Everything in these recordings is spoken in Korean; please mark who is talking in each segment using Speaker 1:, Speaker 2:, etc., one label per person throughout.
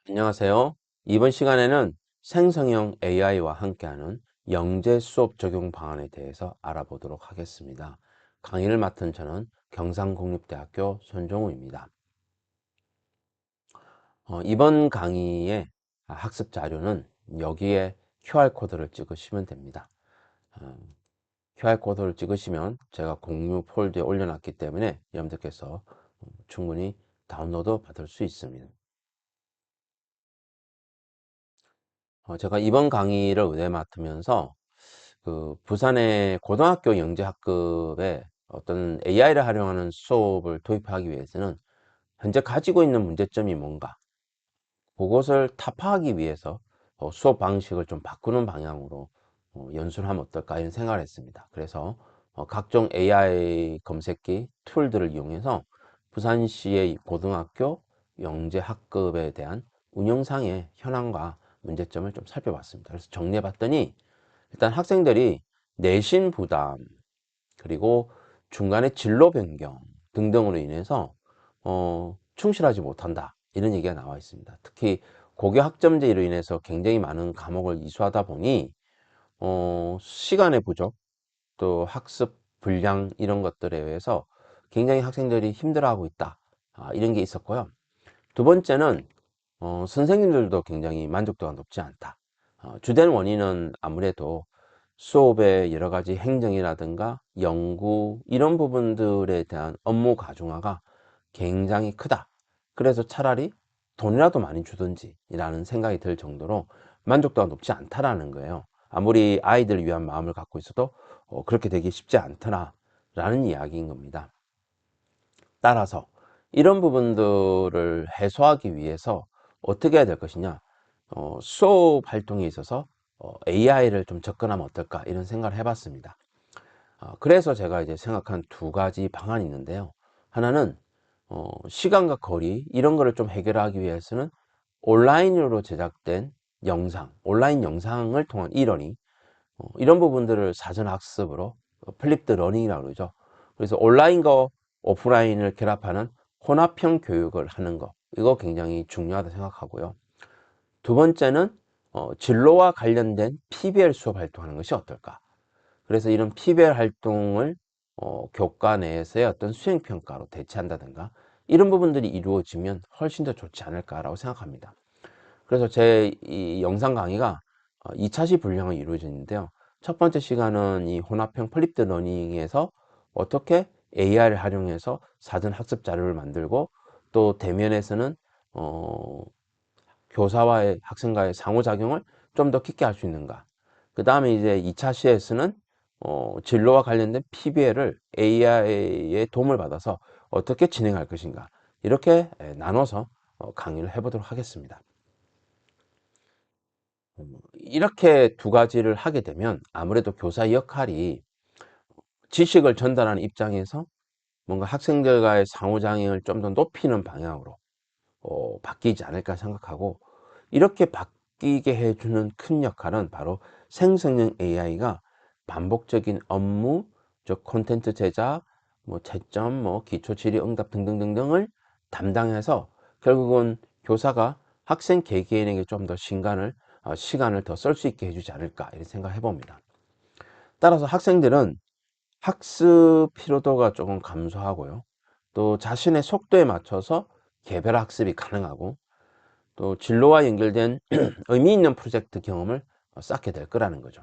Speaker 1: 안녕하세요. 이번 시간에는 생성형 AI와 함께하는 영재 수업 적용 방안에 대해서 알아보도록 하겠습니다. 강의를 맡은 저는 경상국립대학교 손종우입니다. 이번 강의의 학습 자료는 여기에 QR코드를 찍으시면 됩니다. QR코드를 찍으시면 제가 공유 폴더에 올려놨기 때문에 여러분들께서 충분히 다운로드 받을 수 있습니다. 제가 이번 강의를 은혜 맡으면서 부산의 고등학교 영재학급에 어떤 AI를 활용하는 수업을 도입하기 위해서는 현재 가지고 있는 문제점이 뭔가, 그것을 타파하기 위해서 수업 방식을 좀 바꾸는 방향으로 연수를 하면 어떨까 이런 생각을 했습니다. 그래서 각종 AI 검색기 툴들을 이용해서 부산시의 고등학교 영재학급에 대한 운영상의 현황과 문제점을 좀 살펴봤습니다. 그래서 정리해 봤더니 일단 학생들이 내신 부담, 그리고 중간에 진로 변경 등등으로 인해서 충실하지 못한다 이런 얘기가 나와 있습니다. 특히 고교 학점제로 인해서 굉장히 많은 과목을 이수하다 보니 시간의 부족, 또 학습 불량 이런 것들에 의해서 굉장히 학생들이 힘들어하고 있다, 이런 게 있었고요. 두 번째는 선생님들도 굉장히 만족도가 높지 않다. 주된 원인은 아무래도 수업의 여러 가지 행정이라든가 연구 이런 부분들에 대한 업무 가중화가 굉장히 크다. 그래서 차라리 돈이라도 많이 주든지 라는 생각이 들 정도로 만족도가 높지 않다라는 거예요. 아무리 아이들을 위한 마음을 갖고 있어도 그렇게 되기 쉽지 않더라 라는 이야기인 겁니다. 따라서 이런 부분들을 해소하기 위해서 어떻게 해야 될 것이냐, 수업 활동에 있어서 AI를 좀 접근하면 어떨까 이런 생각을 해봤습니다. 그래서 제가 이제 생각한 두 가지 방안이 있는데요. 하나는 시간과 거리 이런 거를 좀 해결하기 위해서는 온라인으로 제작된 영상, 온라인 영상을 통한 이러닝, 이런 부분들을 사전 학습으로 플립드 러닝이라고 그러죠. 그래서 온라인과 오프라인을 결합하는 혼합형 교육을 하는 거, 이거 굉장히 중요하다 생각하고요. 두 번째는 진로와 관련된 PBL 수업 활동하는 것이 어떨까. 그래서 이런 PBL 활동을 교과 내에서의 어떤 수행평가로 대체한다든가 이런 부분들이 이루어지면 훨씬 더 좋지 않을까라고 생각합니다. 그래서 제 이 영상 강의가 2차시 분량을 이루어지는데요. 첫 번째 시간은 이 혼합형 플립드 러닝에서 어떻게 AI를 활용해서 사전 학습 자료를 만들고, 또 대면에서는 교사와의 학생과의 상호작용을 좀 더 깊게 할 수 있는가. 그 다음에 이제 2차 시에서는 진로와 관련된 PBL을 AI의 도움을 받아서 어떻게 진행할 것인가. 이렇게 나눠서 강의를 해보도록 하겠습니다. 이렇게 두 가지를 하게 되면 아무래도 교사의 역할이 지식을 전달하는 입장에서 뭔가 학생들과의 상호작용을 좀 더 높이는 방향으로 바뀌지 않을까 생각하고, 이렇게 바뀌게 해주는 큰 역할은 바로 생성형 AI가 반복적인 업무, 즉 콘텐츠 제작, 뭐 채점, 뭐 기초 질의 응답 등등등등을 담당해서 결국은 교사가 학생 개개인에게 좀 더 시간을 더 쓸 수 있게 해주지 않을까 이런 생각 해봅니다. 따라서 학생들은 학습 피로도가 조금 감소하고요. 또 자신의 속도에 맞춰서 개별 학습이 가능하고, 또 진로와 연결된 의미 있는 프로젝트 경험을 쌓게 될 거라는 거죠.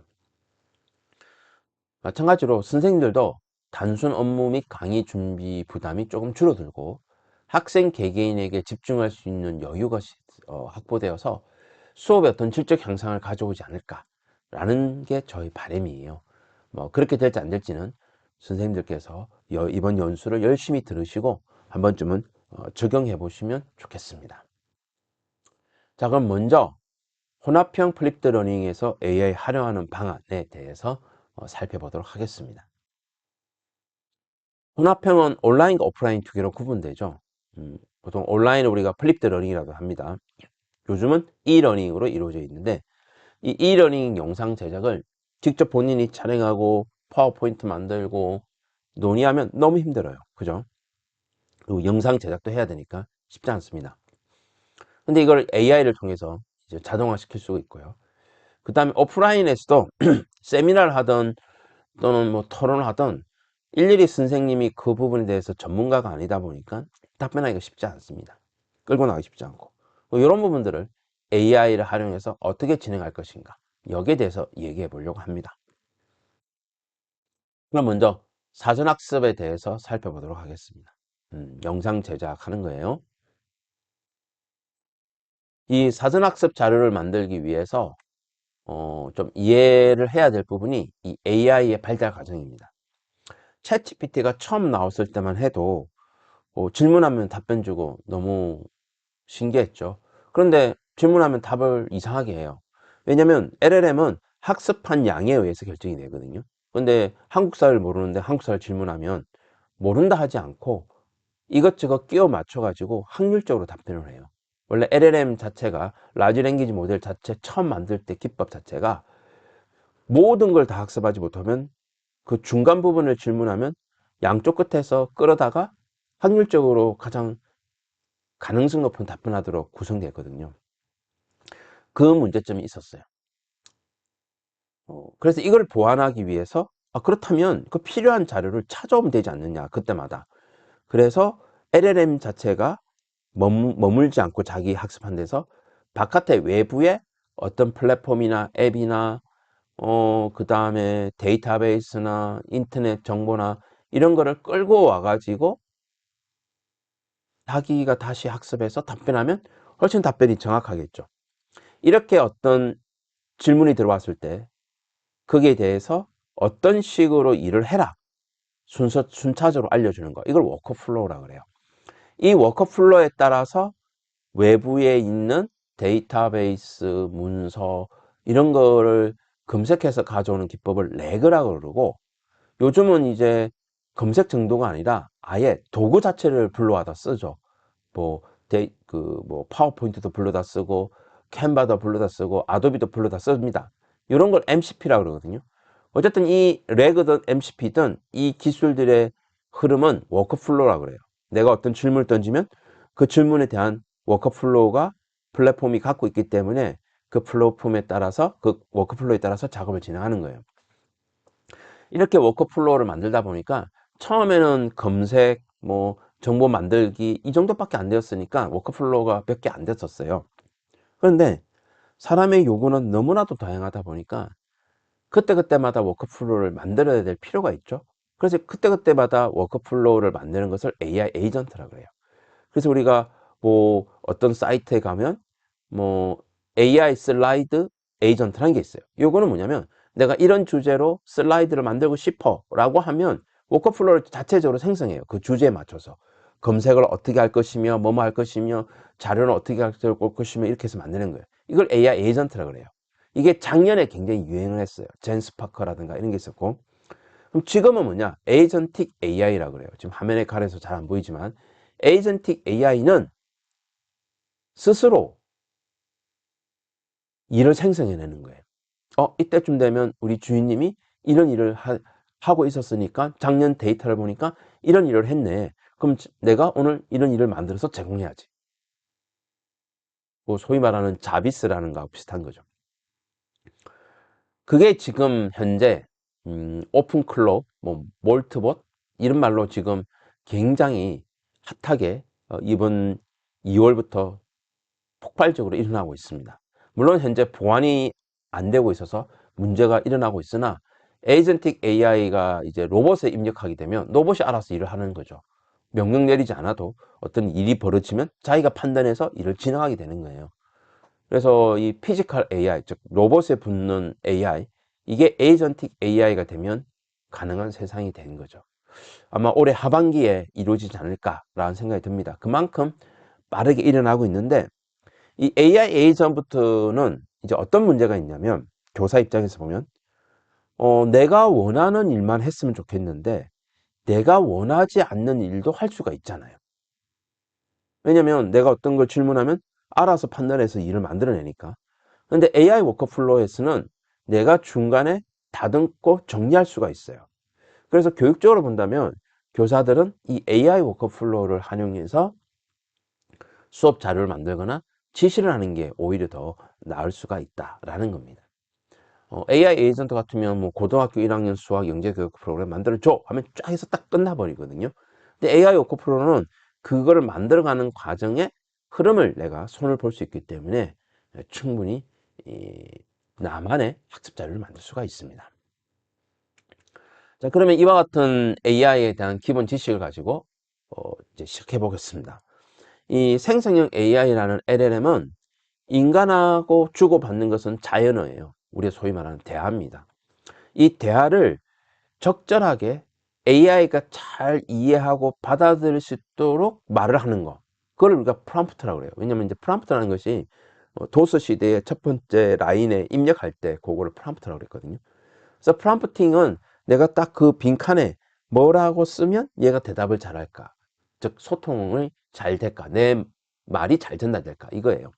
Speaker 1: 마찬가지로 선생님들도 단순 업무 및 강의 준비 부담이 조금 줄어들고 학생 개개인에게 집중할 수 있는 여유가 확보되어서 수업의 어떤 질적 향상을 가져오지 않을까라는 게 저희 바람이에요. 뭐 그렇게 될지 안 될지는 선생님들께서 이번 연수를 열심히 들으시고 한 번쯤은 적용해 보시면 좋겠습니다. 자, 그럼 먼저 혼합형 플립드 러닝에서 AI 활용하는 방안에 대해서 살펴보도록 하겠습니다. 혼합형은 온라인과 오프라인 두 개로 구분되죠. 보통 온라인을 우리가 플립드 러닝이라고 합니다. 요즘은 이러닝으로 이루어져 있는데, 이 이러닝 영상 제작을 직접 본인이 촬영하고 파워포인트 만들고 논의하면 너무 힘들어요. 그죠? 그리고 영상 제작도 해야 되니까 쉽지 않습니다. 근데 이걸 AI를 통해서 이제 자동화 시킬 수가 있고요. 그 다음에 오프라인에서도 세미나를 하던 또는 뭐 토론을 하던 일일이 선생님이 그 부분에 대해서 전문가가 아니다 보니까 답변하기가 쉽지 않습니다. 끌고 나가기 쉽지 않고. 이런 부분들을 AI를 활용해서 어떻게 진행할 것인가, 여기에 대해서 얘기해 보려고 합니다. 그럼 먼저 사전학습에 대해서 살펴보도록 하겠습니다. 영상 제작하는 거예요. 이 사전학습 자료를 만들기 위해서 좀 이해를 해야 될 부분이 이 AI의 발달 과정입니다. 챗GPT가 처음 나왔을 때만 해도 질문하면 답변 주고 너무 신기했죠. 그런데 질문하면 답을 이상하게 해요. 왜냐면 LLM은 학습한 양에 의해서 결정이 되거든요. 근데 한국사를 모르는데 한국사를 질문하면 모른다 하지 않고 이것저것 끼워 맞춰 가지고 확률적으로 답변을 해요. 원래 LLM 자체가 라지 랭귀지 모델 자체 처음 만들 때 기법 자체가 모든 걸 다 학습하지 못하면 그 중간 부분을 질문하면 양쪽 끝에서 끌어다가 확률적으로 가장 가능성 높은 답변하도록 구성되었거든요. 그 문제점이 있었어요. 그래서 이걸 보완하기 위해서 그렇다면 그 필요한 자료를 찾아오면 되지 않느냐 그때마다. 그래서 LLM 자체가 머물지 않고 자기 학습한 데서 바깥에 외부에 어떤 플랫폼이나 앱이나 그 다음에 데이터베이스나 인터넷 정보나 이런 거를 끌고 와가지고 자기가 다시 학습해서 답변하면 훨씬 답변이 정확하겠죠. 이렇게 어떤 질문이 들어왔을 때 거기에 대해서 어떤 식으로 일을 해라 순차적으로 알려주는 거, 이걸 워커플로우라고 그래요. 이 워커플로우에 따라서 외부에 있는 데이터베이스 문서 이런 거를 검색해서 가져오는 기법을 레그라고 그러고, 요즘은 이제 검색 정도가 아니라 아예 도구 자체를 불러와다 쓰죠. 뭐, 뭐, 파워포인트도 불러다 쓰고, 캔바도 불러다 쓰고, 아도비도 불러다 씁니다. 이런 걸 MCP라고 그러거든요. 어쨌든 이 레그든 MCP든 이 기술들의 흐름은 워크플로우라고 그래요. 내가 어떤 질문을 던지면 그 질문에 대한 워크플로우가 플랫폼이 갖고 있기 때문에 그 플랫폼에 따라서, 그 워크플로우에 따라서 작업을 진행하는 거예요. 이렇게 워크플로우를 만들다 보니까 처음에는 검색, 뭐 정보 만들기 이 정도밖에 안 되었으니까 워크플로우가 몇 개 안 됐었어요. 그런데 사람의 요구는 너무나도 다양하다 보니까 그때그때마다 워크플로우를 만들어야 될 필요가 있죠. 그래서 그때그때마다 워크플로우를 만드는 것을 AI 에이전트라고 해요. 그래서 우리가 뭐 어떤 사이트에 가면 뭐 AI 슬라이드 에이전트라는 게 있어요. 요거는 뭐냐면 내가 이런 주제로 슬라이드를 만들고 싶어 라고 하면 워크플로우를 자체적으로 생성해요. 그 주제에 맞춰서 검색을 어떻게 할 것이며 뭐뭐 할 것이며 자료는 어떻게 할 것이며 이렇게 해서 만드는 거예요. 이걸 AI 에이전트라고 그래요. 이게 작년에 굉장히 유행을 했어요. 젠스파커라든가 이런 게 있었고, 그럼 지금은 뭐냐, 에이전틱 AI라고 그래요. 지금 화면에 가려서 잘 안 보이지만 에이전틱 AI는 스스로 일을 생성해내는 거예요. 이때쯤 되면 우리 주인님이 이런 일을 하고 있었으니까 작년 데이터를 보니까 이런 일을 했네. 그럼 내가 오늘 이런 일을 만들어서 제공해야지. 뭐 소위 말하는 자비스라는 거하고 비슷한 거죠. 그게 지금 현재 오픈클로우, 뭐 몰트봇 이런 말로 지금 굉장히 핫하게 이번 2월부터 폭발적으로 일어나고 있습니다. 물론 현재 보완이 안 되고 있어서 문제가 일어나고 있으나 에이전틱 AI가 이제 로봇에 입력하게 되면 로봇이 알아서 일을 하는 거죠. 명령 내리지 않아도 어떤 일이 벌어지면 자기가 판단해서 일을 진행하게 되는 거예요. 그래서 이 피지컬 AI, 즉 로봇에 붙는 AI, 이게 에이전틱 AI가 되면 가능한 세상이 되는 거죠. 아마 올해 하반기에 이루어지지 않을까라는 생각이 듭니다. 그만큼 빠르게 일어나고 있는데, 이 AI 에이전부터는 이제 어떤 문제가 있냐면, 교사 입장에서 보면 내가 원하는 일만 했으면 좋겠는데 내가 원하지 않는 일도 할 수가 있잖아요. 왜냐면 내가 어떤 걸 질문하면 알아서 판단해서 일을 만들어내니까. 근데 AI 워크플로우에서는 내가 중간에 다듬고 정리할 수가 있어요. 그래서 교육적으로 본다면 교사들은 이 AI 워크플로우를 활용해서 수업 자료를 만들거나 지시를 하는 게 오히려 더 나을 수가 있다라는 겁니다. AI 에이전트 같으면 뭐 고등학교 1학년 수학 영재 교육 프로그램 만들어줘 하면 쫙 해서 딱 끝나버리거든요. 근데 AI 워크 프로는 그거를 만들어가는 과정에 흐름을 내가 손을 볼 수 있기 때문에 충분히 나만의 학습 자료를 만들 수가 있습니다. 자, 그러면 이와 같은 AI에 대한 기본 지식을 가지고 이제 시작해 보겠습니다. 이 생성형 AI라는 LLM은 인간하고 주고받는 것은 자연어예요. 우리가 소위 말하는 대화입니다. 이 대화를 적절하게 AI가 잘 이해하고 받아들일 수 있도록 말을 하는 거. 그걸 우리가 프롬프트라고 그래요. 왜냐면 이제 프롬프트라는 것이 도스 시대의 첫 번째 라인에 입력할 때 그거를 프롬프트라고 그랬거든요. 그래서 프롬프팅은 내가 딱 그 빈칸에 뭐라고 쓰면 얘가 대답을 잘할까. 즉 소통이 잘 될까. 내 말이 잘 전달될까. 이거예요.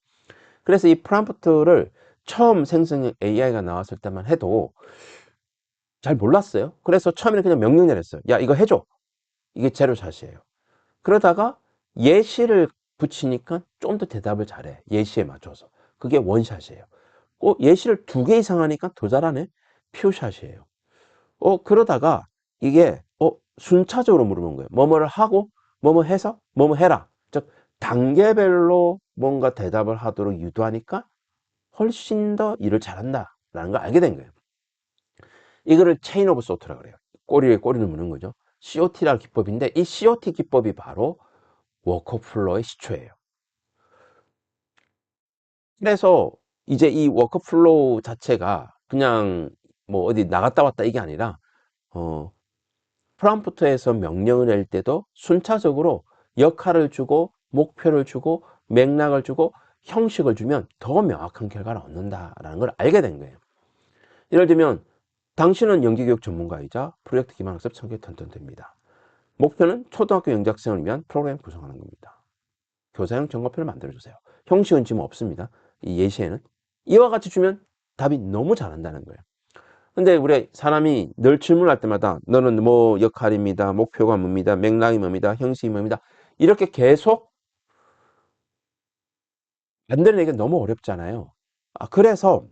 Speaker 1: 그래서 이 프롬프트를 처음 생성형 AI가 나왔을 때만 해도 잘 몰랐어요. 그래서 처음에는 그냥 명령 내렸어요. 야, 이거 해줘. 이게 제로샷이에요. 그러다가 예시를 붙이니까 좀 더 대답을 잘해. 예시에 맞춰서. 그게 원샷이에요. 예시를 2개 이상 하니까 더 잘하네. 퓨샷이에요. 그러다가 이게 순차적으로 물어보는 거예요. 뭐뭐를 하고 뭐뭐 해서 뭐뭐 해라. 즉 단계별로 뭔가 대답을 하도록 유도하니까 훨씬 더 일을 잘한다 라는 걸 알게 된 거예요. 이거를 체인 오브 소트라고 그래요. 꼬리에 꼬리를 무는 거죠. COT라는 기법인데 이 COT 기법이 바로 워커플로우의 시초예요. 그래서 이제 이 워커플로우 자체가 그냥 뭐 어디 나갔다 왔다 이게 아니라 프롬프트에서 명령을 낼 때도 순차적으로 역할을 주고 목표를 주고 맥락을 주고 형식을 주면 더 명확한 결과를 얻는다라는 걸 알게 된 거예요. 예를 들면 당신은 연기교육 전문가이자 프로젝트 기반 학습 성격 턴턴됩니다. 목표는 초등학교 영재학생을 위한 프로그램 구성하는 겁니다. 교사형 점검표를 만들어주세요. 형식은 지금 없습니다. 이 예시에는 이와 같이 주면 답이 너무 잘한다는 거예요. 근데 우리 사람이 늘 질문할 때마다 너는 뭐 역할입니다. 목표가 뭡니다. 맥락이 뭡니다. 형식이 뭡니다. 이렇게 계속 만들어내기가 너무 어렵잖아요. 그래서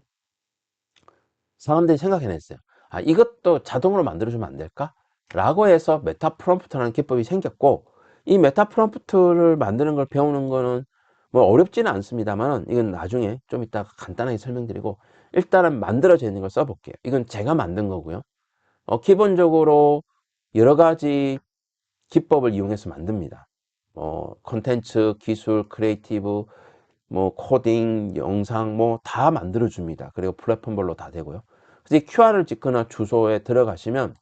Speaker 1: 사람들이 생각해냈어요. 이것도 자동으로 만들어주면 안 될까? 라고 해서 메타 프롬프트라는 기법이 생겼고 이 메타 프롬프트를 만드는 걸 배우는 거는 뭐 어렵지는 않습니다만 이건 나중에 좀 이따 간단하게 설명드리고 일단은 만들어져 있는 걸 써볼게요. 이건 제가 만든 거고요. 기본적으로 여러 가지 기법을 이용해서 만듭니다. 콘텐츠, 기술, 크리에이티브, 뭐 코딩, 영상 뭐 다 만들어 줍니다. 그리고 플랫폼별로 다 되고요. 그래서 이 QR을 찍거나 주소에 들어가시면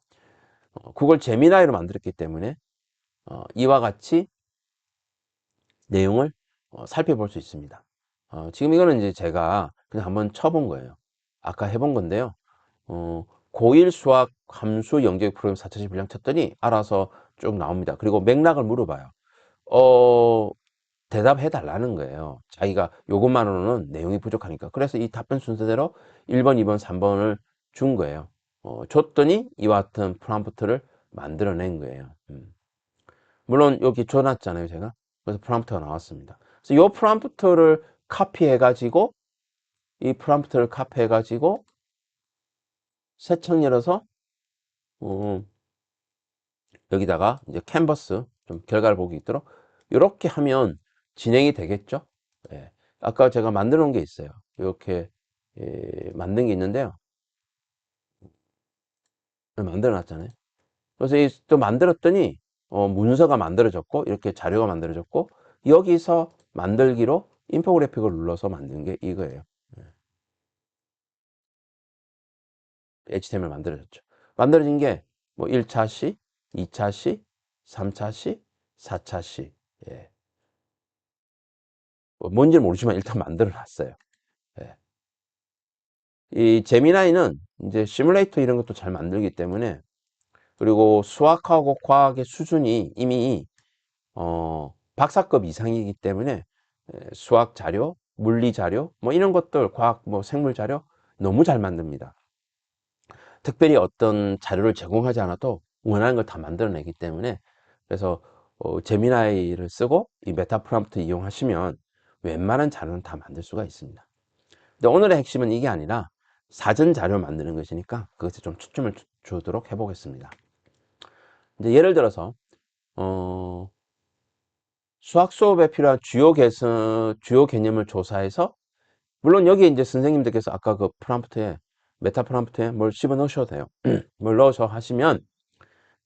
Speaker 1: 구글 제미나이로 만들었기 때문에 이와 같이 내용을 살펴볼 수 있습니다. 지금 이거는 이제 제가 그냥 한번 쳐본 거예요. 아까 해본 건데요. 고1 수학 함수 연계교육 프로그램 4차시 분량 쳤더니 알아서 쭉 나옵니다. 그리고 맥락을 물어봐요. 대답해 달라는 거예요. 자기가 요것만으로는 내용이 부족하니까. 그래서 이 답변 순서대로 1번, 2번, 3번을 준 거예요. 줬더니 이와 같은 프롬프트를 만들어낸 거예요. 물론 여기 줘놨잖아요, 제가. 그래서 프롬프트가 나왔습니다. 그래서 이 프롬프트를 카피해가지고 이 프롬프트를 카피해가지고 새 창 열어서 어, 여기다가 이제 캔버스 좀 결과를 보기 있도록 이렇게 하면 진행이 되겠죠. 예. 아까 제가 만들어 놓은 게 있어요. 이렇게 만든 게 있는데요. 만들어 놨잖아요. 그래서 또 만들었더니 문서가 만들어졌고 이렇게 자료가 만들어졌고 여기서 만들기로 인포그래픽을 눌러서 만든 게 이거예요. HTML 만들어졌죠. 만들어진 게 뭐 1차 시, 2차 시, 3차 시, 4차 시. 예. 뭔지는 모르지만 일단 만들어 놨어요. 예. 이 제미나이는 이제 시뮬레이터 이런 것도 잘 만들기 때문에 그리고 수학하고 과학의 수준이 이미 박사급 이상이기 때문에 수학 자료, 물리 자료, 뭐 이런 것들, 과학, 뭐 생물 자료 너무 잘 만듭니다. 특별히 어떤 자료를 제공하지 않아도 원하는 걸 다 만들어내기 때문에 그래서 제미나이를 쓰고 이 메타 프롬프트 이용하시면 웬만한 자료는 다 만들 수가 있습니다. 근데 오늘의 핵심은 이게 아니라 사전 자료 만드는 것이니까 그것에 좀 초점을 주도록 해보겠습니다. 이제 예를 들어서 수학 수업에 필요한 주요 개념을 조사해서, 물론 여기 이제 선생님들께서 아까 그 프롬프트에, 메타 프롬프트에 뭘 집어 넣으셔도 돼요. 뭘 넣어서 하시면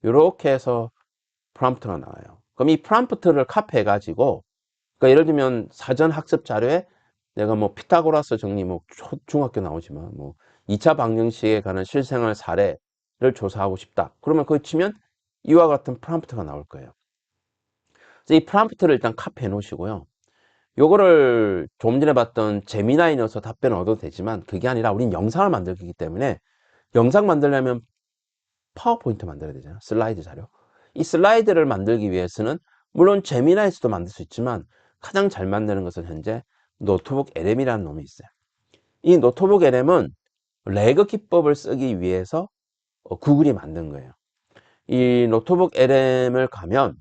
Speaker 1: 이렇게 해서 프롬프트가 나와요. 그럼 이 프롬프트를 카피해 가지고, 그러니까 예를 들면 사전 학습 자료에 내가 뭐 피타고라스 정리, 뭐 중학교 나오지만 뭐 2차 방정식에 관한 실생활 사례를 조사하고 싶다. 그러면 그거 치면 이와 같은 프롬프트가 나올 거예요. 그래서 이 프롬프트를 일단 카피해 놓으시고요. 요거를 좀 전에 봤던 제미나이 넣어서 답변을 얻어도 되지만, 그게 아니라 우린 영상을 만들기 때문에, 영상 만들려면 파워포인트 만들어야 되잖아요. 슬라이드 자료. 이 슬라이드를 만들기 위해서는 물론 제미나이에서도 만들 수 있지만 가장 잘 만드는 것은 현재 노트북 LM이라는 놈이 있어요. 이 노트북 LM은 레그 기법을 쓰기 위해서 구글이 만든 거예요. 이 노트북 LM을 가면,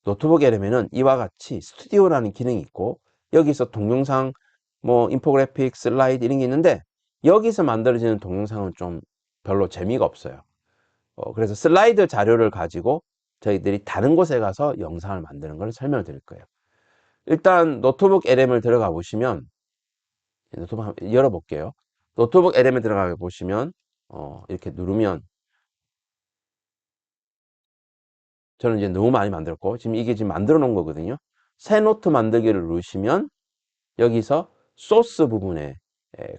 Speaker 1: 노트북 LM에는 이와 같이 스튜디오라는 기능이 있고, 여기서 동영상, 뭐 인포그래픽, 슬라이드 이런 게 있는데, 여기서 만들어지는 동영상은 좀 별로 재미가 없어요. 그래서 슬라이드 자료를 가지고 저희들이 다른 곳에 가서 영상을 만드는 걸 설명을 드릴 거예요. 일단 노트북 LM을 들어가 보시면, 노트북 한번 열어볼게요. 노트북 LM에 들어가 보시면 이렇게 누르면, 저는 이제 너무 많이 만들었고 지금 이게 지금 만들어 놓은 거거든요. 새 노트 만들기를 누르시면 여기서 소스 부분에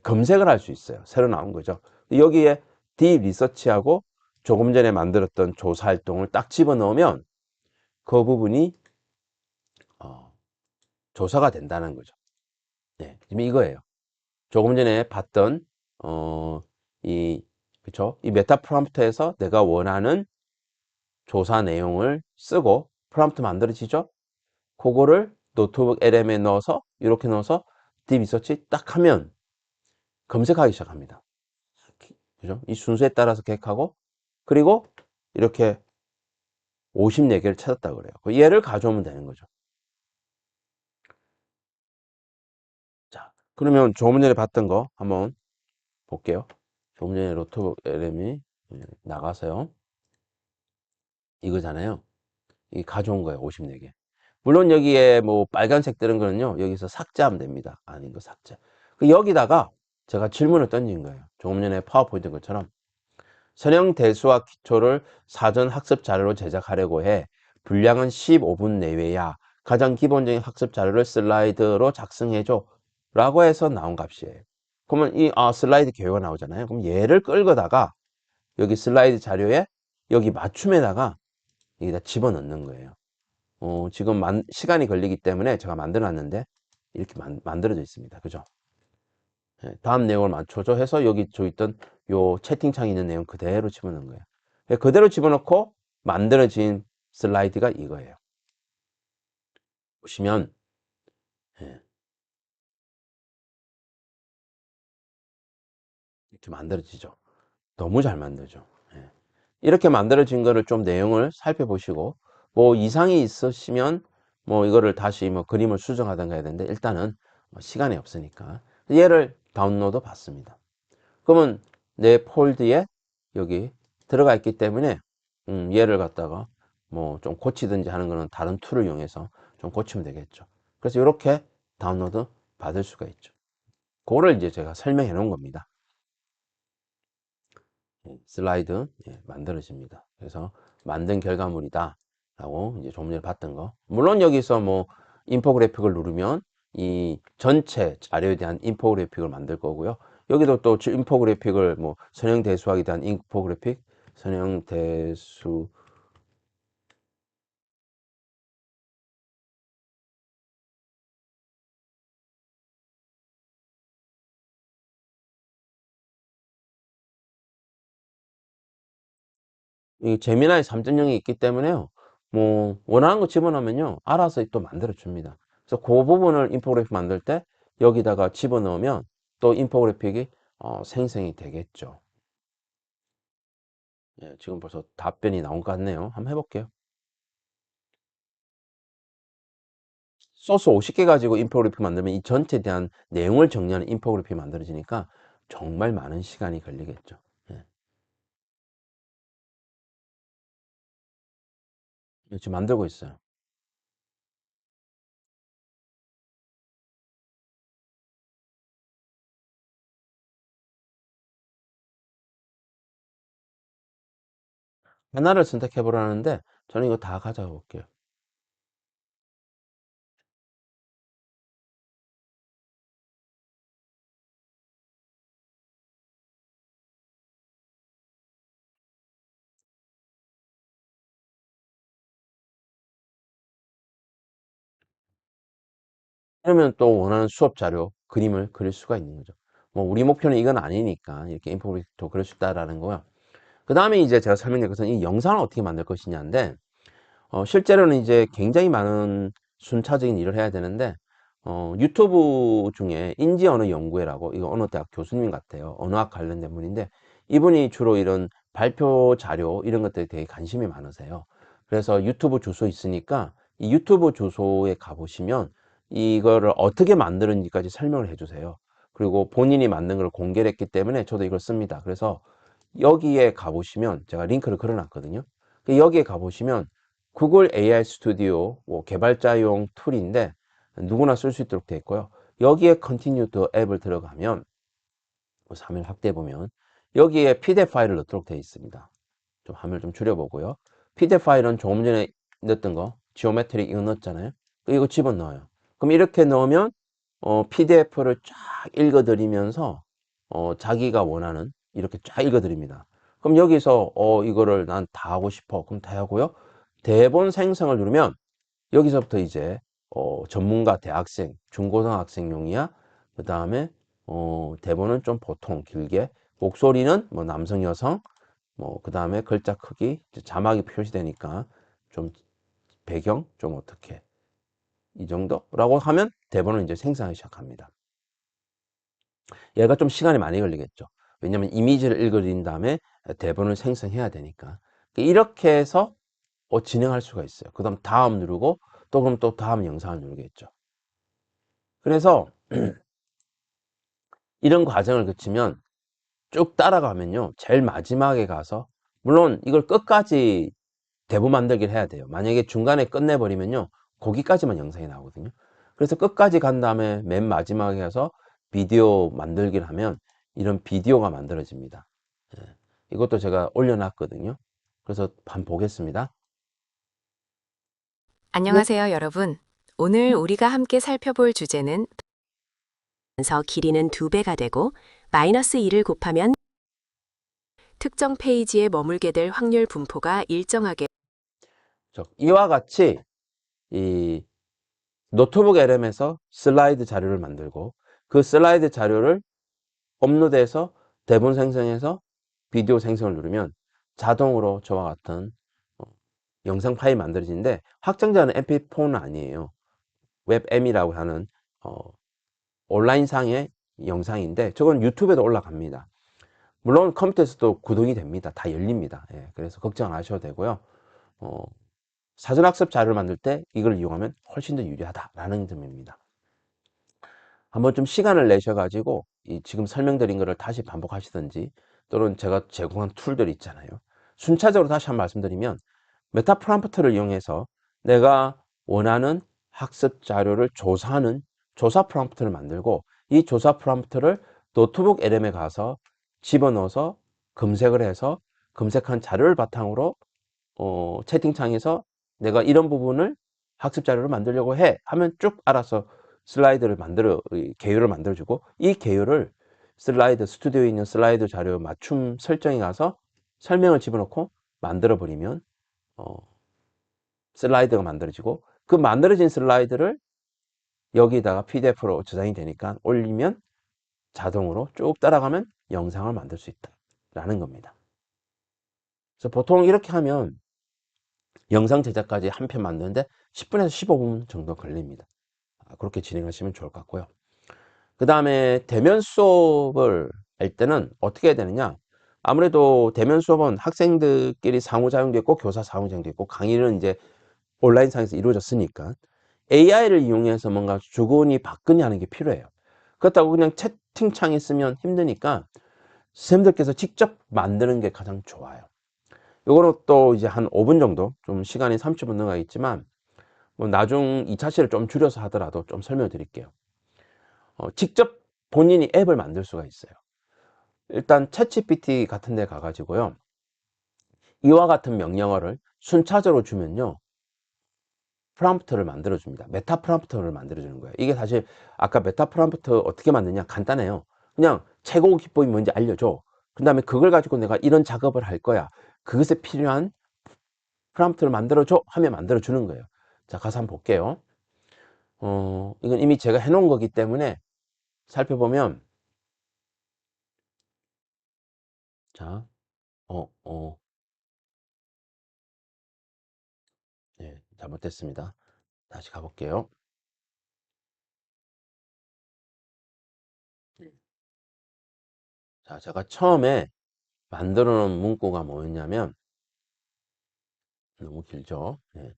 Speaker 1: 검색을 할 수 있어요. 새로 나온 거죠. 여기에 딥 리서치하고 조금 전에 만들었던 조사 활동을 딱 집어넣으면 그 부분이 조사가 된다는 거죠. 네, 지금 이거예요. 조금 전에 봤던 그쵸? 이 메타 프롬프트에서 내가 원하는 조사 내용을 쓰고 프롬프트 만들어지죠? 그거를 노트북 LM에 넣어서, 이렇게 넣어서 딥 리서치 딱 하면 검색하기 시작합니다. 그죠? 이 순서에 따라서 계획하고, 그리고 이렇게 54개를 찾았다 그래요. 얘를 가져오면 되는 거죠. 자, 그러면 조금 전에 봤던 거 한번 볼게요. 조금 전에 노트북 LM이 나가서요. 이거잖아요. 이 가져온 거예요. 54개. 물론 여기에 뭐 빨간색 뜨는 거는요, 여기서 삭제하면 됩니다. 아닌 거 삭제. 여기다가 제가 질문을 던진 거예요. 조금 전에 파워포인트 것처럼 선형 대수와 기초를 사전 학습 자료로 제작하려고 해. 분량은 15분 내외야. 가장 기본적인 학습 자료를 슬라이드로 작성해줘. 라고 해서 나온 값이에요. 그러면 슬라이드 개요가 나오잖아요. 그럼 얘를 끌거다가 여기 슬라이드 자료에 여기 맞춤에다가 여기다 집어넣는 거예요. 지금 시간이 걸리기 때문에 제가 만들어 놨는데 이렇게 만들어져 있습니다. 그죠? 예, 다음 내용을 맞춰줘 해서 여기 저 있던 요 채팅창에 있는 내용 그대로 집어넣은 거예요. 예, 그대로 집어넣고 만들어진 슬라이드가 이거예요. 보시면 예, 이렇게 만들어지죠. 너무 잘 만들죠. 예. 이렇게 만들어진 거를 좀 내용을 살펴보시고, 뭐 이상이 있으시면 뭐 이거를 다시 뭐 그림을 수정하든가 해야 되는데, 일단은 시간이 없으니까 얘를 다운로드 받습니다. 그러면 내 폴드에 여기 들어가 있기 때문에 얘를 갖다가 뭐 좀 고치든지 하는 거는 다른 툴을 이용해서 좀 고치면 되겠죠. 그래서 이렇게 다운로드 받을 수가 있죠. 그거를 이제 제가 설명해 놓은 겁니다. 슬라이드 만들어집니다. 그래서 만든 결과물이다 라고 이제 조금 전에 봤던 거. 물론 여기서 뭐 인포그래픽을 누르면 이 전체 자료에 대한 인포그래픽을 만들 거고요. 여기도 또 인포그래픽을 뭐 선형대수학에 대한 인포그래픽, 선형대수 이 제미나이 3.0이 있기 때문에요. 뭐 원하는 거 집어넣으면요, 알아서 또 만들어 줍니다. 그래서 그 부분을 인포그래픽 만들 때 여기다가 집어넣으면 또 인포그래픽이 생성이 되겠죠. 예, 지금 벌써 답변이 나온 것 같네요. 한번 해볼게요. 소스 50개 가지고 인포그래피 만들면 이 전체에 대한 내용을 정리하는 인포그래피 만들어지니까 정말 많은 시간이 걸리겠죠. 예. 지금 만들고 있어요. 하나를 선택해 보라는데 저는 이거 다 가져가 볼게요. 그러면 또 원하는 수업 자료, 그림을 그릴 수가 있는 거죠. 뭐 우리 목표는 이건 아니니까 이렇게 인포그래픽도 그릴 수 있다라는 거요. 그 다음에 이제 제가 설명드릴 것은 이 영상을 어떻게 만들 것이냐인데, 실제로는 이제 굉장히 많은 순차적인 일을 해야 되는데, 유튜브 중에 인지언어 연구회라고, 이거 어느 대학 교수님 같아요. 언어학 관련된 분인데, 이분이 주로 이런 발표 자료, 이런 것들에 되게 관심이 많으세요. 그래서 유튜브 주소 있으니까, 이 유튜브 주소에 가보시면, 이거를 어떻게 만드는지까지 설명을 해주세요. 그리고 본인이 만든 걸 공개를 했기 때문에 저도 이걸 씁니다. 그래서 여기에 가보시면, 제가 링크를 걸어놨거든요. 여기에 가보시면, 구글 AI 스튜디오 뭐 개발자용 툴인데 누구나 쓸 수 있도록 되어 있고요. 여기에 Continue to 앱을 들어가면 3일 확대해 보면 여기에 PDF 파일을 넣도록 되어 있습니다. 좀 화면 좀 줄여보고요. PDF 파일은 조금 전에 넣었던 거 지오메트릭 이거 넣었잖아요. 이거 집어넣어요. 그럼 이렇게 넣으면 PDF를 쫙 읽어드리면서 자기가 원하는 이렇게 쫙 읽어드립니다. 그럼 여기서 이거를 난 다 하고 싶어. 그럼 다 하고요. 대본 생성을 누르면 여기서부터 이제 전문가 대학생, 중고등학생용이야. 그 다음에 대본은 좀 보통 길게, 목소리는 뭐 남성, 여성, 뭐 그 다음에 글자 크기, 자막이 표시되니까 좀 배경 좀 어떻게 이 정도라고 하면 대본을 이제 생성하기 시작합니다. 얘가 좀 시간이 많이 걸리겠죠. 왜냐면 이미지를 읽어드린 다음에 대본을 생성해야 되니까. 이렇게 해서 진행할 수가 있어요. 그 다음 다음 누르고 또 그럼 또 다음 영상을 누르겠죠. 그래서 이런 과정을 거치면 쭉 따라가면요. 제일 마지막에 가서 물론 이걸 끝까지 대본 만들기를 해야 돼요. 만약에 중간에 끝내버리면요. 거기까지만 영상이 나오거든요. 그래서 끝까지 간 다음에 맨 마지막에 가서 비디오 만들기를 하면 이런 비디오가 만들어집니다. 예. 이것도 제가 올려놨거든요. 그래서 한번 보겠습니다.
Speaker 2: 안녕하세요, 여러분. 오늘 우리가 함께 살펴볼 주제는 서 길이는 2배가 되고 마이너스 2를 곱하면 특정 페이지에 머물게 될 확률 분포가 일정하게
Speaker 1: 이와 같이 이 노트북 LM에서 슬라이드 자료를 만들고 그 슬라이드 자료를 업로드해서 대본 생성해서 비디오 생성을 누르면 자동으로 저와 같은 영상 파일이 만들어지는데 확정자는 mp4는 아니에요. 웹m이라고 하는 온라인상의 영상인데 저건 유튜브에도 올라갑니다. 물론 컴퓨터에서도 구동이 됩니다. 다 열립니다. 예, 그래서 걱정 안 하셔도 되고요. 어, 사전학습 자료를 만들 때 이걸 이용하면 훨씬 더 유리하다라는 점입니다. 한번 좀 시간을 내셔가지고 지금 설명드린 것을 다시 반복하시든지 또는 제가 제공한 툴들 있잖아요. 순차적으로 다시 한번 말씀드리면 메타 프롬프트를 이용해서 내가 원하는 학습 자료를 조사하는 조사 프롬프트를 만들고 이 조사 프롬프트를 노트북 LM에 가서 집어넣어서 검색을 해서 검색한 자료를 바탕으로 채팅창에서 내가 이런 부분을 학습 자료를 만들려고 해 하면 쭉 알아서 슬라이드를 개요를 만들어주고 이 개요를 슬라이드 스튜디오에 있는 슬라이드 자료 맞춤 설정에 가서 설명을 집어넣고 만들어 버리면 슬라이드가 만들어지고 그 만들어진 슬라이드를 여기다가 PDF로 저장이 되니까 올리면 자동으로 쭉 따라가면 영상을 만들 수 있다 라는 겁니다. 그래서 보통 이렇게 하면 영상 제작까지 한 편 만드는데 10분에서 15분 정도 걸립니다. 그렇게 진행하시면 좋을 것 같고요. 그 다음에 대면 수업을 할 때는 어떻게 해야 되느냐. 아무래도 대면 수업은 학생들끼리 상호작용도 있고 교사 상호작용도 있고 강의는 이제 온라인상에서 이루어졌으니까 AI를 이용해서 뭔가 주거니 받거니 하는 게 필요해요. 그렇다고 그냥 채팅창에 쓰면 힘드니까 선생님들께서 직접 만드는 게 가장 좋아요. 요거는 또 이제 한 5분 정도, 좀 시간이 30분 넘어가겠지만, 뭐 나중 2차 시를 좀 줄여서 하더라도 좀 설명을 드릴게요. 직접 본인이 앱을 만들 수가 있어요. 일단 챗GPT 같은 데 가가지고요. 이와 같은 명령어를 순차적으로 주면요. 프롬프트를 만들어 줍니다. 메타 프롬프트를 만들어 주는 거예요. 이게 사실 아까 메타 프롬프트 어떻게 만드냐 간단해요. 그냥 최고 기법이 뭔지 알려줘. 그 다음에 그걸 가지고 내가 이런 작업을 할 거야. 그것에 필요한 프롬프트를 만들어 줘 하면 만들어 주는 거예요. 자, 가서 한번 볼게요. 이건 이미 제가 해놓은 거기 때문에 살펴보면, 자, 어, 어, 네, 잘못됐습니다. 다시 가볼게요. 자, 제가 처음에 만들어 놓은 문구가 뭐였냐면, 너무 길죠? 네.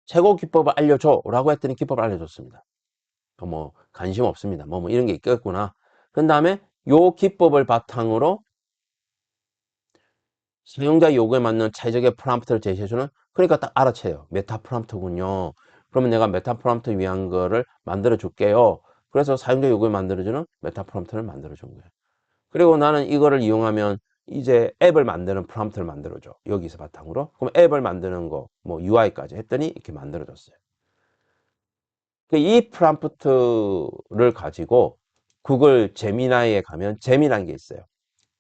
Speaker 1: 최고 기법을 알려줘 라고 했더니 기법을 알려줬습니다. 뭐 관심 없습니다. 뭐 이런 게 있겠구나. 그 다음에 요 기법을 바탕으로 사용자 요구에 맞는 최적의 프롬프트를 제시해주는, 그러니까 딱 알아채요. 메타 프롬프트군요. 그러면 내가 메타 프롬프트 위한 거를 만들어 줄게요. 그래서 사용자 요구에 만들어주는 메타 프롬프트를 만들어 준 거예요. 그리고 나는 이거를 이용하면 이제 앱을 만드는 프롬프트를 만들어줘. 여기서 바탕으로. 그럼 앱을 만드는 거, 뭐 UI까지 했더니 이렇게 만들어줬어요. 이 프롬프트를 가지고 구글 제미나이에 가면 잼이라는 게 있어요.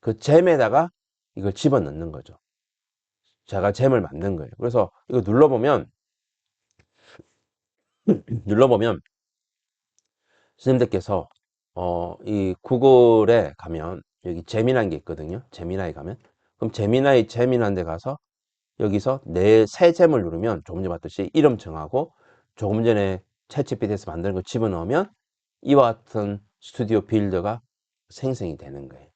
Speaker 1: 그 잼에다가 이걸 집어넣는 거죠. 제가 잼을 만든 거예요. 그래서 이거 눌러보면 선생님들께서 이 구글에 가면 여기 잼이라는 게 있거든요. 제미나이 가면, 그럼 제미나이 잼이라는 데 가서 여기서 내 새 잼을 누르면 조금 전에 봤듯이 이름 정하고 조금 전에 챗GPT에서 만드는 거 집어넣으면 이와 같은 스튜디오 빌더가 생성이 되는 거예요.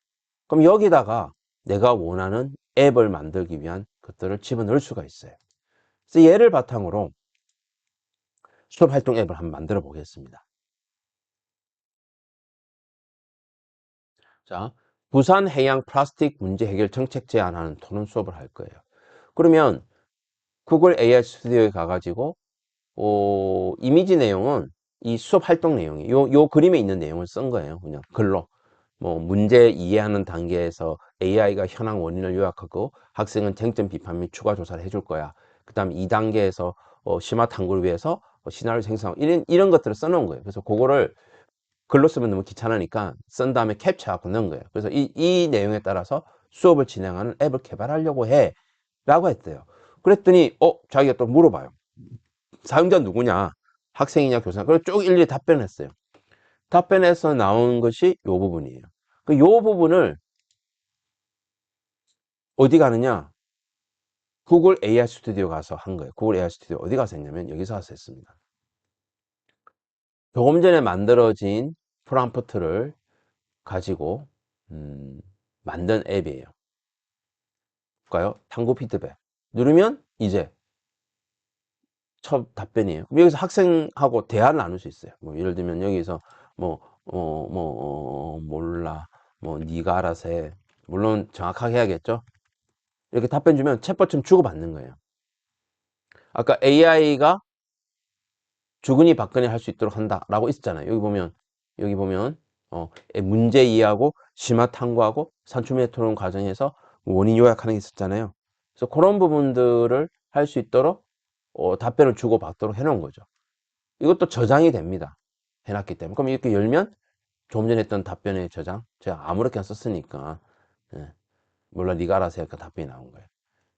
Speaker 1: 그럼 여기다가 내가 원하는 앱을 만들기 위한 것들을 집어넣을 수가 있어요. 그래서 얘를 바탕으로 수업 활동 앱을 한번 만들어 보겠습니다. 자, 부산 해양 플라스틱 문제 해결 정책 제안하는 토론 수업을 할 거예요. 그러면 구글 AI 스튜디오에 가가지고 이미지 내용은 이 수업 활동 내용이 요 그림에 있는 내용을 쓴 거예요. 그냥 글로. 뭐 문제 이해하는 단계에서 AI가 현황 원인을 요약하고 학생은 쟁점 비판 및 추가 조사를 해줄 거야. 그 다음 2단계에서 심화 탐구를 위해서 시나리오 생성하고 이런 것들을 써놓은 거예요. 그래서 그거를 글로 쓰면 너무 귀찮으니까 쓴 다음에 캡처하고 넣은 거예요. 그래서 이 내용에 따라서 수업을 진행하는 앱을 개발하려고 해 라고 했대요. 그랬더니 자기가 또 물어봐요. 사용자 누구냐? 학생이냐 교사냐? 그래서 쭉 일일이 답변했어요. 답변에서 나온 것이 이 부분이에요. 이 부분을 어디 가느냐? 구글 AI 스튜디오 가서 한 거예요. 구글 AI 스튜디오 어디 가서 했냐면 여기서 가서 했습니다. 조금 전에 만들어진 프롬프트를 가지고 만든 앱이에요. 볼까요? 탐구 피드백 누르면 이제 첫 답변이에요. 여기서 학생하고 대화를 나눌 수 있어요. 뭐 예를 들면 여기서 몰라, 뭐 네가 알아서 해. 물론 정확하게 해야겠죠. 이렇게 답변 주면 챗버처럼 주고받는 거예요. 아까 AI가 주거니 받거니 할 수 있도록 한다라고 있었잖아요. 여기 보면 문제 이해하고 심화 탐구하고 산출문제 토론 과정에서 원인 요약하는 게 있었잖아요. 그래서 그런 부분들을 할 수 있도록 답변을 주고받도록 해놓은 거죠. 이것도 저장이 됩니다. 해놨기 때문에. 그럼 이렇게 열면 조금 전에 했던 답변의 저장, 제가 아무렇게나 썼으니까 예, 몰라 네가 알아서 해니까 답변이 나온 거예요.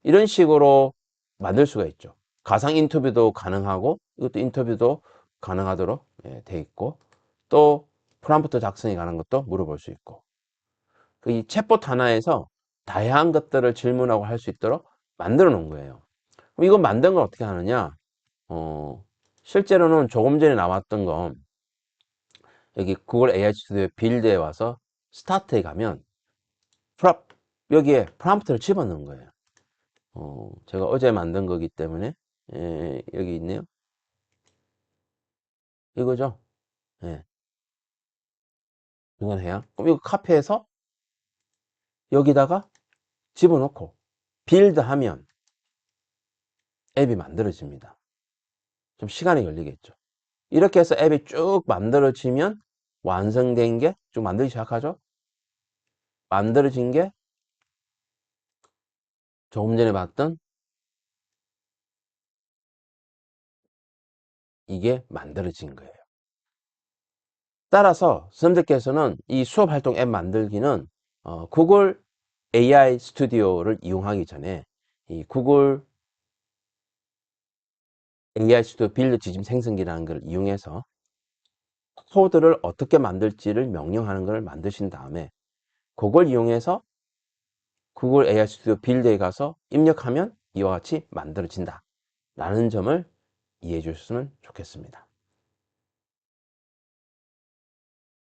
Speaker 1: 이런 식으로 만들 수가 있죠. 가상 인터뷰도 가능하고 이것도 인터뷰도 가능하도록 돼 있고, 또 프롬프트 작성이 가능한 것도 물어볼 수 있고, 이 챗봇 하나에서 다양한 것들을 질문하고 할 수 있도록 만들어 놓은 거예요. 그럼 이거 만든 걸 어떻게 하느냐? 실제로는 조금 전에 나왔던 건 여기 구글 AI 스튜디오 빌드에 와서 스타트에 가면 여기에 프롬프트를 집어넣은 거예요. 제가 어제 만든 거기 때문에 여기 있네요. 이거죠. 예. 중간해야. 그럼 이거 카피해서 여기다가 집어넣고 빌드 하면 앱이 만들어집니다. 좀 시간이 걸리겠죠. 이렇게 해서 앱이 쭉 만들어지면 완성된 게 쭉 만들기 시작하죠. 만들어진 게 조금 전에 봤던 이게 만들어진 거예요. 따라서 선생님께서는 이 수업 활동 앱 만들기는 구글 AI 스튜디오를 이용하기 전에 이 구글 AI 스튜디오 빌드 지짐 생성기라는 걸 이용해서 코드를 어떻게 만들지를 명령하는 걸 만드신 다음에 그걸 이용해서 구글 AI 스튜디오 빌드에 가서 입력하면 이와 같이 만들어진다 라는 점을 이해해 주셨으면 좋겠습니다.